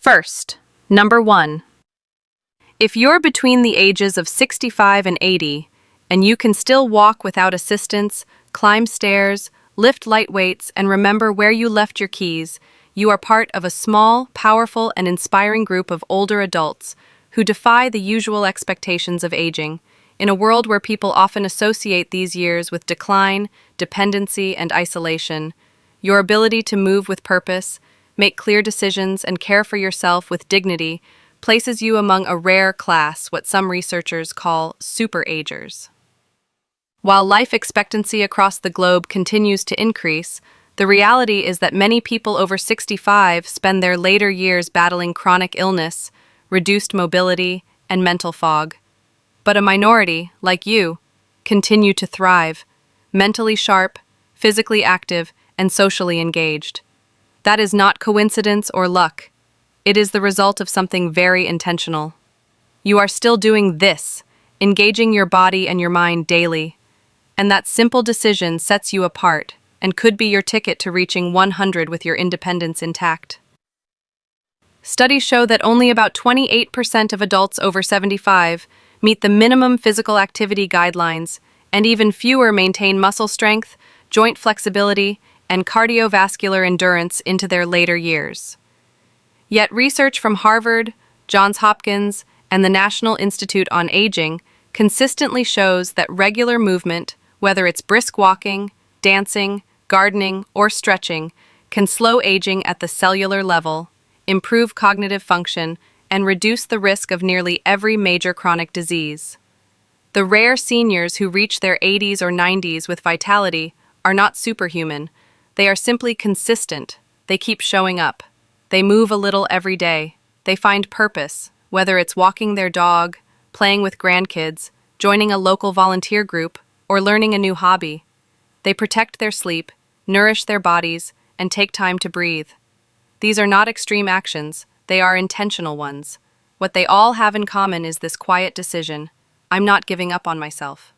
First, number 1. If you're between the ages of 65 and 80, and you can still walk without assistance, climb stairs, lift light weights, and remember where you left your keys, you are part of a small, powerful, and inspiring group of older adults who defy the usual expectations of aging, in a world where people often associate these years with decline, dependency, and isolation. Your ability to move with purpose, make clear decisions, and care for yourself with dignity places you among a rare class, what some researchers call super-agers. While life expectancy across the globe continues to increase, the reality is that many people over 65 spend their later years battling chronic illness, reduced mobility, and mental fog. But a minority, like you, continue to thrive, mentally sharp, physically active, and socially engaged. That is not coincidence or luck. It is the result of something very intentional. You are still doing this, engaging your body and your mind daily. And that simple decision sets you apart and could be your ticket to reaching 100 with your independence intact. Studies show that only about 28% of adults over 75 meet the minimum physical activity guidelines, and even fewer maintain muscle strength, joint flexibility, and cardiovascular endurance into their later years. Yet research from Harvard, Johns Hopkins, and the National Institute on Aging consistently shows that regular movement, whether it's brisk walking, dancing, gardening, or stretching, can slow aging at the cellular level, improve cognitive function, and reduce the risk of nearly every major chronic disease. The rare seniors who reach their 80s or 90s with vitality are not superhuman. They are simply consistent. They keep showing up. They move a little every day. They find purpose, whether it's walking their dog, playing with grandkids, joining a local volunteer group, or learning a new hobby. They protect their sleep, nourish their bodies, and take time to breathe. These are not extreme actions, they are intentional ones. What they all have in common is this quiet decision: I'm not giving up on myself.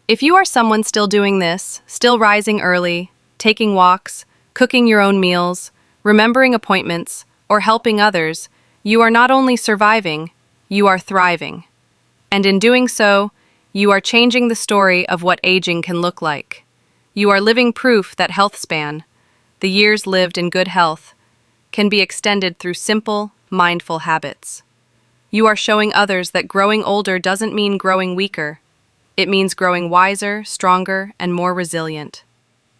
If you are someone still doing this, still rising early, taking walks, cooking your own meals, remembering appointments, or helping others, you are not only surviving, you are thriving. And in doing so, you are changing the story of what aging can look like. You are living proof that health span, the years lived in good health, can be extended through simple, mindful habits. You are showing others that growing older doesn't mean growing weaker. It means growing wiser, stronger, and more resilient.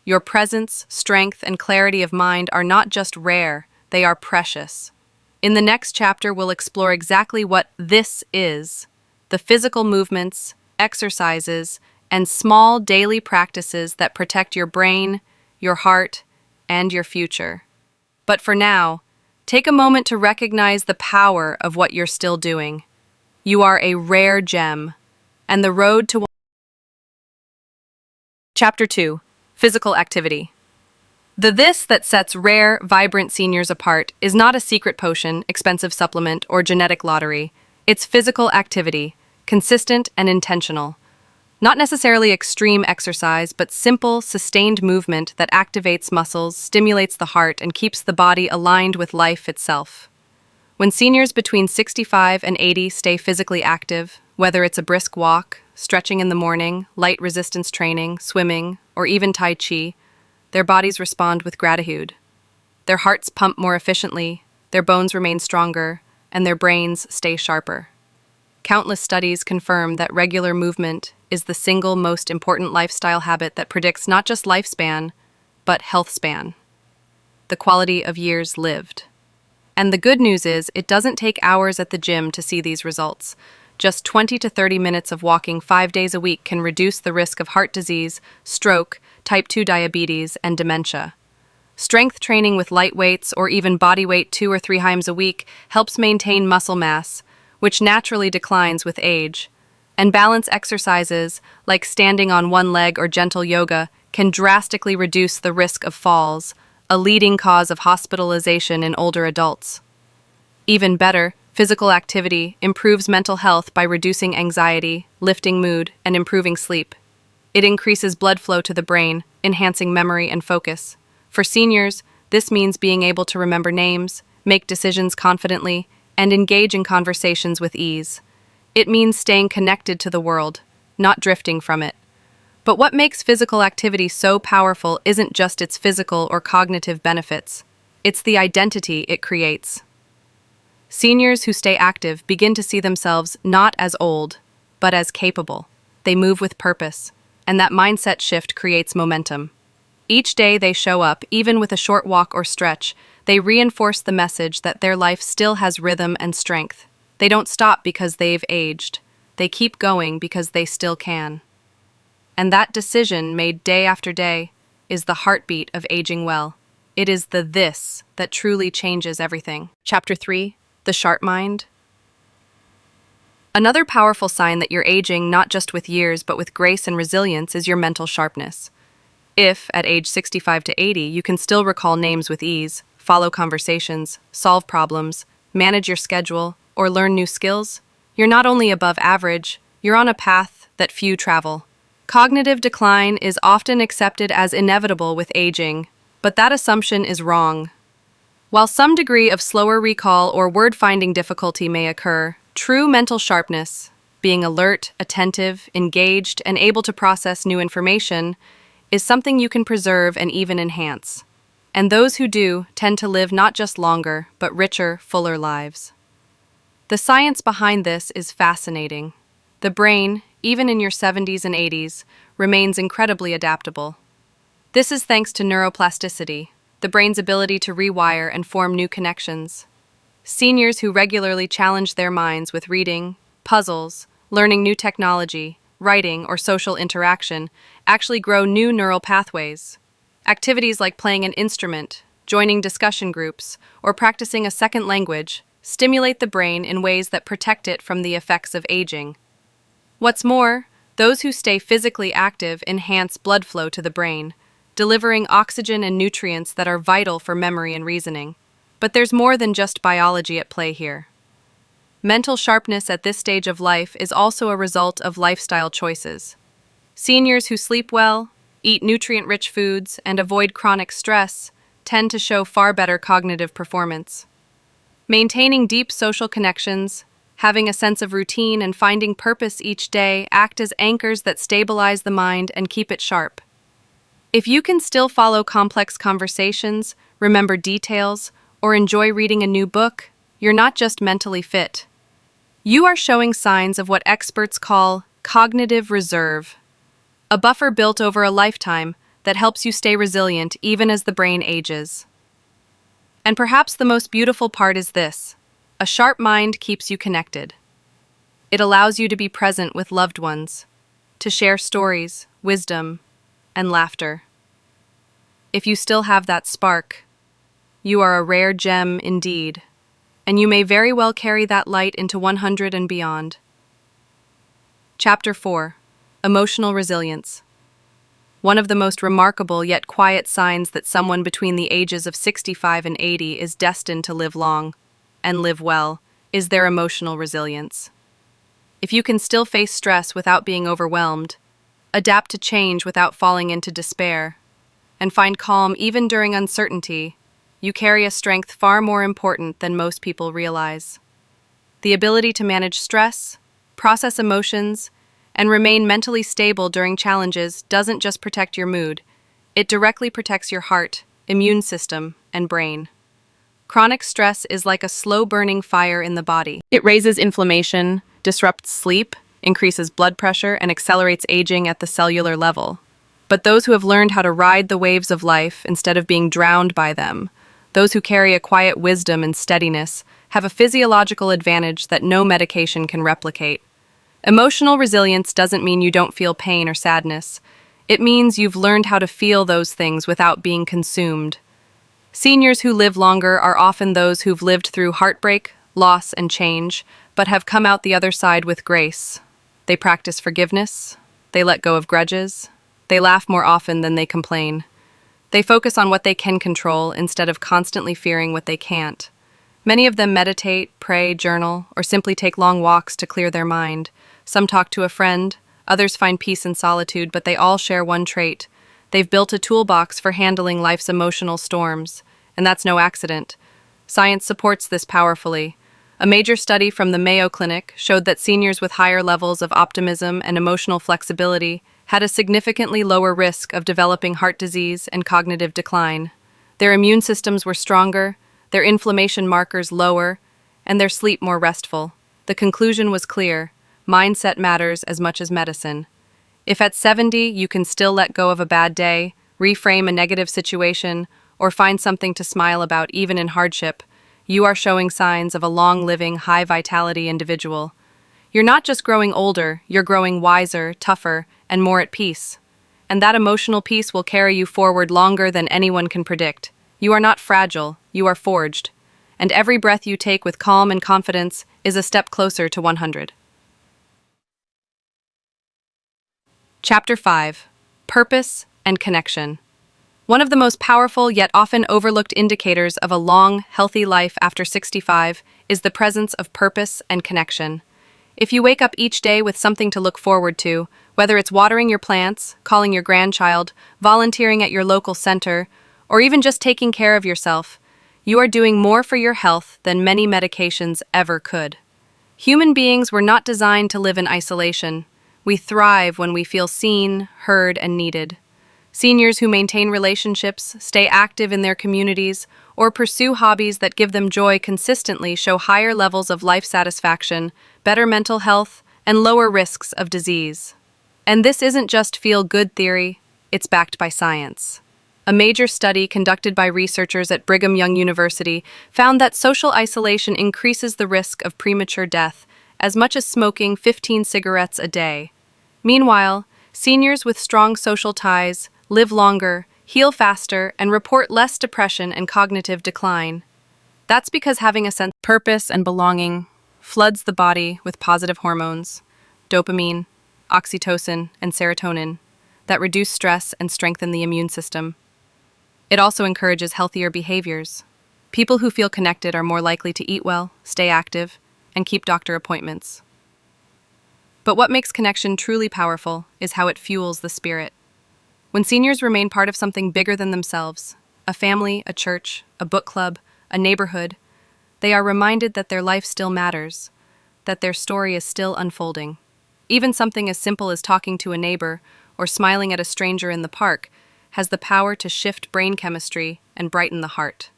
Your presence, strength, and clarity of mind are not just rare, they are precious. In the next chapter, we'll explore exactly what this is: the physical movements, exercises, and small daily practices that protect your brain, your heart, and your future. But for now, take a moment to recognize the power of what you're still doing. You are a rare gem, and the road to Chapter 2. Physical activity. The this that sets rare, vibrant seniors apart is not a secret potion, expensive supplement, or genetic lottery. It's physical activity, consistent and intentional. Not necessarily extreme exercise, but simple, sustained movement that activates muscles, stimulates the heart, and keeps the body aligned with life itself. When seniors between 65 and 80 stay physically active, whether it's a brisk walk, stretching in the morning, light resistance training, swimming, or even Tai Chi, their bodies respond with gratitude. Their hearts pump more efficiently, their bones remain stronger, and their brains stay sharper. Countless studies confirm that regular movement is the single most important lifestyle habit that predicts not just lifespan, but health span, the quality of years lived. And the good news is, it doesn't take hours at the gym to see these results. Just 20 to 30 minutes of walking 5 days a week can reduce the risk of heart disease, stroke, type 2 diabetes, and dementia. Strength training with light weights or even body weight 2 or 3 times a week helps maintain muscle mass, which naturally declines with age. And balance exercises, like standing on one leg or gentle yoga, can drastically reduce the risk of falls, a leading cause of hospitalization in older adults. Even better, physical activity improves mental health by reducing anxiety, lifting mood, and improving sleep. It increases blood flow to the brain, enhancing memory and focus. For seniors, this means being able to remember names, make decisions confidently, and engage in conversations with ease. It means staying connected to the world, not drifting from it. But what makes physical activity so powerful isn't just its physical or cognitive benefits. It's the identity it creates. Seniors who stay active begin to see themselves not as old, but as capable. They move with purpose, and that mindset shift creates momentum. Each day they show up, even with a short walk or stretch, they reinforce the message that their life still has rhythm and strength. They don't stop because they've aged. They keep going because they still can. And that decision, made day after day, is the heartbeat of aging well. It is the this that truly changes everything. Chapter 3: The Sharp Mind. Another powerful sign that you're aging not just with years but with grace and resilience is your mental sharpness. If, at age 65 to 80, you can still recall names with ease, follow conversations, solve problems, manage your schedule, or learn new skills, you're not only above average, you're on a path that few travel. Cognitive decline is often accepted as inevitable with aging, but that assumption is wrong. While some degree of slower recall or word-finding difficulty may occur, true mental sharpness, being alert, attentive, engaged, and able to process new information, is something you can preserve and even enhance. And those who do tend to live not just longer, but richer, fuller lives. The science behind this is fascinating. The brain, even in your 70s and 80s, remains incredibly adaptable. This is thanks to neuroplasticity, the brain's ability to rewire and form new connections. Seniors who regularly challenge their minds with reading, puzzles, learning new technology, writing, or social interaction actually grow new neural pathways. Activities like playing an instrument, joining discussion groups, or practicing a second language stimulate the brain in ways that protect it from the effects of aging. What's more, those who stay physically active enhance blood flow to the brain, delivering oxygen and nutrients that are vital for memory and reasoning. But there's more than just biology at play here. Mental sharpness at this stage of life is also a result of lifestyle choices. Seniors who sleep well, eat nutrient-rich foods, and avoid chronic stress tend to show far better cognitive performance. Maintaining deep social connections, having a sense of routine, and finding purpose each day act as anchors that stabilize the mind and keep it sharp. If you can still follow complex conversations, remember details, or enjoy reading a new book, you're not just mentally fit. You are showing signs of what experts call cognitive reserve, a buffer built over a lifetime that helps you stay resilient even as the brain ages. And perhaps the most beautiful part is this: a sharp mind keeps you connected. It allows you to be present with loved ones, to share stories, wisdom, and laughter. If you still have that spark, you are a rare gem indeed, and you may very well carry that light into 100 and beyond. Chapter 4: Emotional Resilience. One of the most remarkable yet quiet signs that someone between the ages of 65 and 80 is destined to live long and live well is their emotional resilience. If you can still face stress without being overwhelmed, adapt to change without falling into despair, and find calm even during uncertainty, you carry a strength far more important than most people realize. The ability to manage stress, process emotions, and remain mentally stable during challenges doesn't just protect your mood, it directly protects your heart, immune system, and brain. Chronic stress is like a slow-burning fire in the body. It raises inflammation, disrupts sleep, increases blood pressure, and accelerates aging at the cellular level. But those who have learned how to ride the waves of life instead of being drowned by them, those who carry a quiet wisdom and steadiness, have a physiological advantage that no medication can replicate. Emotional resilience doesn't mean you don't feel pain or sadness. It means you've learned how to feel those things without being consumed. Seniors who live longer are often those who've lived through heartbreak, loss, and change, but have come out the other side with grace. They practice forgiveness. They let go of grudges. They laugh more often than they complain. They focus on what they can control instead of constantly fearing what they can't. Many of them meditate, pray, journal, or simply take long walks to clear their mind. Some talk to a friend, others find peace in solitude, but they all share one trait. They've built a toolbox for handling life's emotional storms, and that's no accident. Science supports this powerfully. A major study from the Mayo Clinic showed that seniors with higher levels of optimism and emotional flexibility had a significantly lower risk of developing heart disease and cognitive decline. Their immune systems were stronger, their inflammation markers lower, and their sleep more restful. The conclusion was clear: mindset matters as much as medicine. If at 70 you can still let go of a bad day, reframe a negative situation, or find something to smile about even in hardship, you are showing signs of a long-living, high-vitality individual. You're not just growing older, you're growing wiser, tougher, and more at peace. And that emotional peace will carry you forward longer than anyone can predict. You are not fragile, you are forged. And every breath you take with calm and confidence is a step closer to 100. Chapter 5. Purpose and Connection. One of the most powerful yet often overlooked indicators of a long, healthy life after 65 is the presence of purpose and connection. If you wake up each day with something to look forward to, whether it's watering your plants, calling your grandchild, volunteering at your local center, or even just taking care of yourself, you are doing more for your health than many medications ever could. Human beings were not designed to live in isolation. We thrive when we feel seen, heard, and needed. Seniors who maintain relationships, stay active in their communities, or pursue hobbies that give them joy consistently show higher levels of life satisfaction, better mental health, and lower risks of disease. And this isn't just feel-good theory, it's backed by science. A major study conducted by researchers at Brigham Young University found that social isolation increases the risk of premature death as much as smoking 15 cigarettes a day. Meanwhile, seniors with strong social ties live longer, heal faster, and report less depression and cognitive decline. That's because having a sense of purpose and belonging floods the body with positive hormones, dopamine, oxytocin, and serotonin, that reduce stress and strengthen the immune system. It also encourages healthier behaviors. People who feel connected are more likely to eat well, stay active, and keep doctor appointments. But what makes connection truly powerful is how it fuels the spirit. When seniors remain part of something bigger than themselves, a family, a church, a book club, a neighborhood, they are reminded that their life still matters, that their story is still unfolding. Even something as simple as talking to a neighbor or smiling at a stranger in the park has the power to shift brain chemistry and brighten the heart.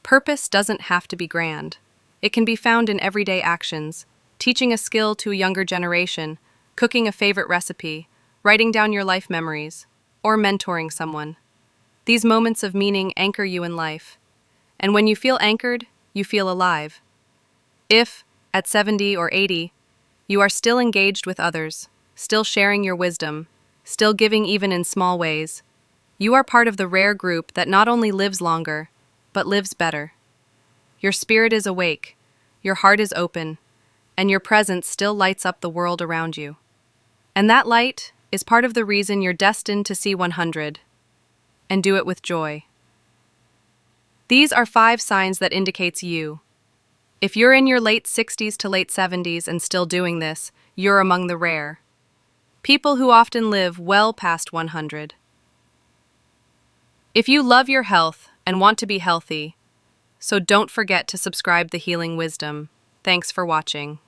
Purpose doesn't have to be grand. It can be found in everyday actions: teaching a skill to a younger generation, cooking a favorite recipe, writing down your life memories, or mentoring someone. These moments of meaning anchor you in life. And when you feel anchored, you feel alive. If, at 70 or 80, you are still engaged with others, still sharing your wisdom, still giving even in small ways, you are part of the rare group that not only lives longer, but lives better. Your spirit is awake, your heart is open, and your presence still lights up the world around you. And that light is part of the reason you're destined to see 100, and do it with joy. These are 5 signs that indicates you. If you're in your late 60s to late 70s and still doing this, you're among the rare. People who often live well past 100. If you love your health and want to be healthy, so don't forget to subscribe to Healing Wisdom. Thanks for watching.